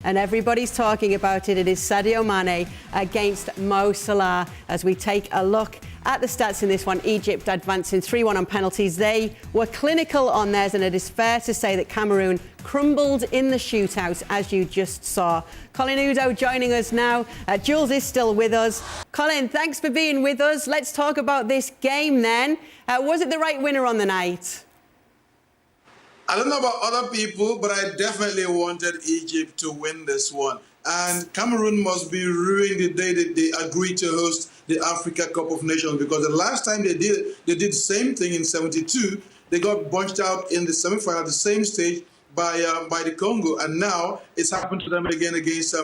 and everybody's talking about it. It is Sadio Mane against Mo Salah. As we take a look at the stats in this one, Egypt advancing 3-1 on penalties. They were clinical on theirs, and it is fair to say that Cameroon crumbled in the shootout, as you just saw. Colin Udo joining us now. Jules is still with us. Colin, thanks for being with us. Let's talk about this game then. Was it the right winner on the night? I don't know about other people, but I definitely wanted Egypt to win this one. And Cameroon must be ruined the day that they agreed to host the Africa Cup of Nations, because the last time they did the same thing in '72. They got bunched out in the semi-final, the same stage, by the Congo, and now it's happened to them again against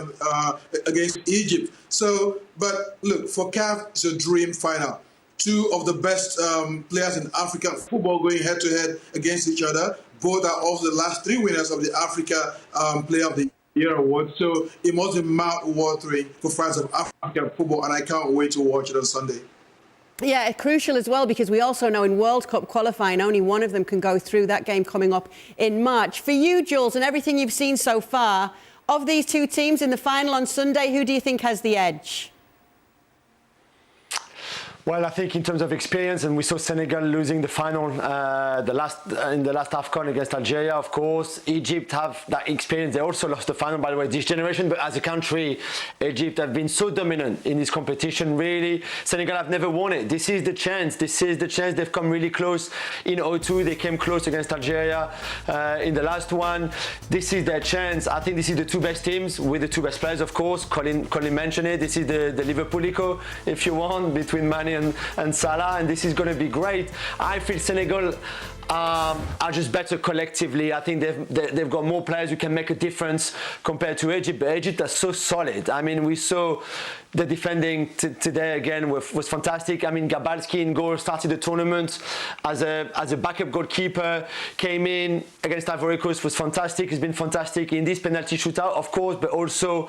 Egypt. So, but look, for CAF, it's a dream final. Two of the best players in African football going head-to-head against each other. Both are also the last three winners of the Africa Player of the Year award. So it must be mouth-watering for fans of African football, and I can't wait to watch it on Sunday. Yeah, crucial as well, because we also know in World Cup qualifying, only one of them can go through. That game coming up in March. For you, Jules, and everything you've seen so far, of these two teams in the final on Sunday, who do you think has the edge? Well, I think in terms of experience, and we saw Senegal losing the final in the last AFCON against Algeria, of course. Egypt have that experience. They also lost the final, by the way, this generation. But as a country, Egypt have been so dominant in this competition, really. Senegal have never won it. This is the chance. This is the chance. They've come really close in 2002. They came close against Algeria in the last one. This is their chance. I think this is the two best teams with the two best players, of course. Colin mentioned it. This is the Liverpoolico, if you want, between Mane and Salah, and this is going to be great. I feel Senegal are just better collectively. I think they've got more players who can make a difference compared to Egypt. But Egypt are so solid. I mean, we saw the defending today again was fantastic. I mean, Gabalski in goal started the tournament as a backup goalkeeper, came in against Ivory Coast, was fantastic. He's been fantastic in this penalty shootout, of course, but also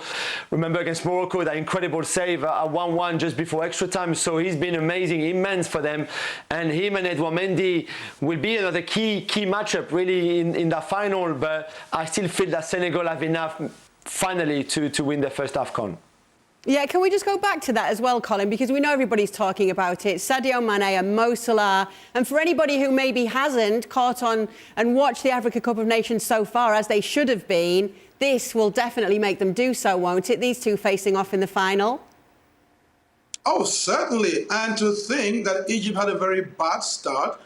remember against Morocco, that incredible save at 1-1 just before extra time. So he's been amazing, immense for them. And him and Edouard Mendy will be another key matchup really in that final. But I still feel that Senegal have enough finally to win their first AFCON. Yeah, can we just go back to that as well, Colin? Because we know everybody's talking about it. Sadio Mane and Mo Salah. And for anybody who maybe hasn't caught on and watched the Africa Cup of Nations so far, as they should have been, this will definitely make them do so, won't it? These two facing off in the final. Oh, certainly. And to think that Egypt had a very bad start.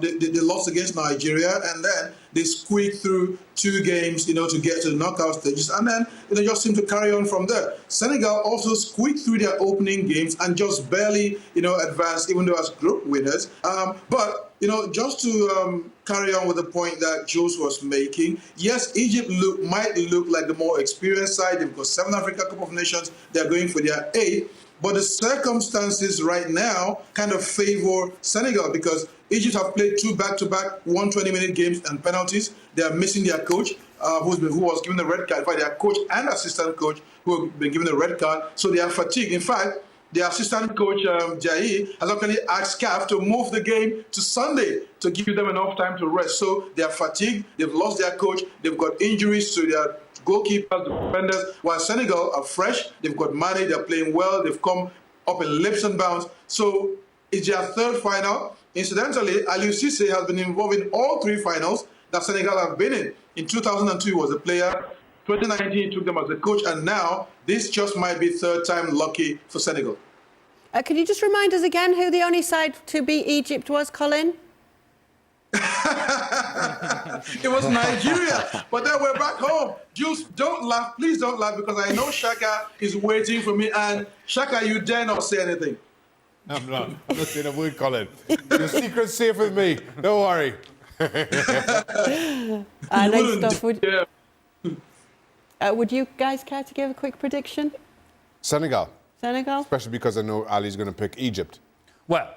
They lost against Nigeria, and then they squeaked through two games, to get to the knockout stages, and then they just seem to carry on from there. Senegal also squeaked through their opening games and just barely, advanced, even though as group winners. But just to carry on with the point that Jules was making, yes, Egypt might look like the more experienced side. They've got 7 Africa Cup of Nations. They're going for their 8th. But the circumstances right now kind of favor Senegal, because Egypt have played 2 back-to-back 120-minute games and penalties. They are missing their coach, who was given the red card. In fact, their coach and assistant coach who have been given the red card. So they are fatigued. In fact, the assistant coach, Jahi, has actually asked CAF to move the game to Sunday to give them enough time to rest. So they are fatigued. They've lost their coach. They've got injuries to their goalkeepers, defenders, while Senegal are fresh. They've got Mane, they're playing well, they've come up in leaps and bounds. So it's their 3rd final. Incidentally, Aliou Cissé has been involved in all 3 finals that Senegal have been in. In 2002, he was a player. 2019, he took them as a coach, and now this just might be 3rd time lucky for Senegal. Could you just remind us again who the only side to beat Egypt was, Colin? It was Nigeria, but then we're back home. Jules, don't laugh. Please don't laugh, because I know Shaka is waiting for me. And Shaka, you dare not say anything. I'm not saying a word, Colin. Your secret's safe with me. Don't worry. Next up, would you guys care to give a quick prediction? Senegal. Senegal? Especially because I know Ali's going to pick Egypt. Well,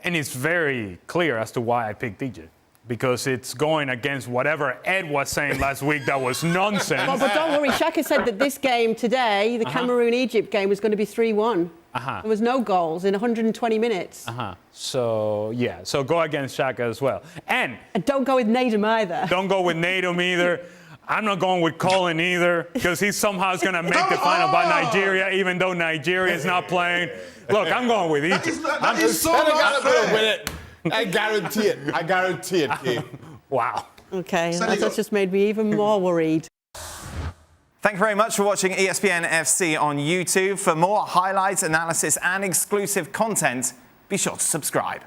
and it's very clear as to why I picked Egypt. Because it's going against whatever Ed was saying last week that was nonsense. But don't worry, Shaka said that this game today, the Cameroon-Egypt game, was going to be 3-1. There was no goals in 120 minutes. So, yeah, so go against Shaka as well. And don't go with Nadum either. Don't go with Nadum either. I'm not going with Colin either, because he somehow is going to make the final by Nigeria, even though Nigeria is not playing. Look, I'm going with Egypt. That is so not going to fair. win it. I guarantee it. I guarantee it, Keith. Wow. Okay, Senegal. that's just made me even more worried. Thank you very much for watching ESPN FC on YouTube. For more highlights, analysis, and exclusive content, be sure to subscribe.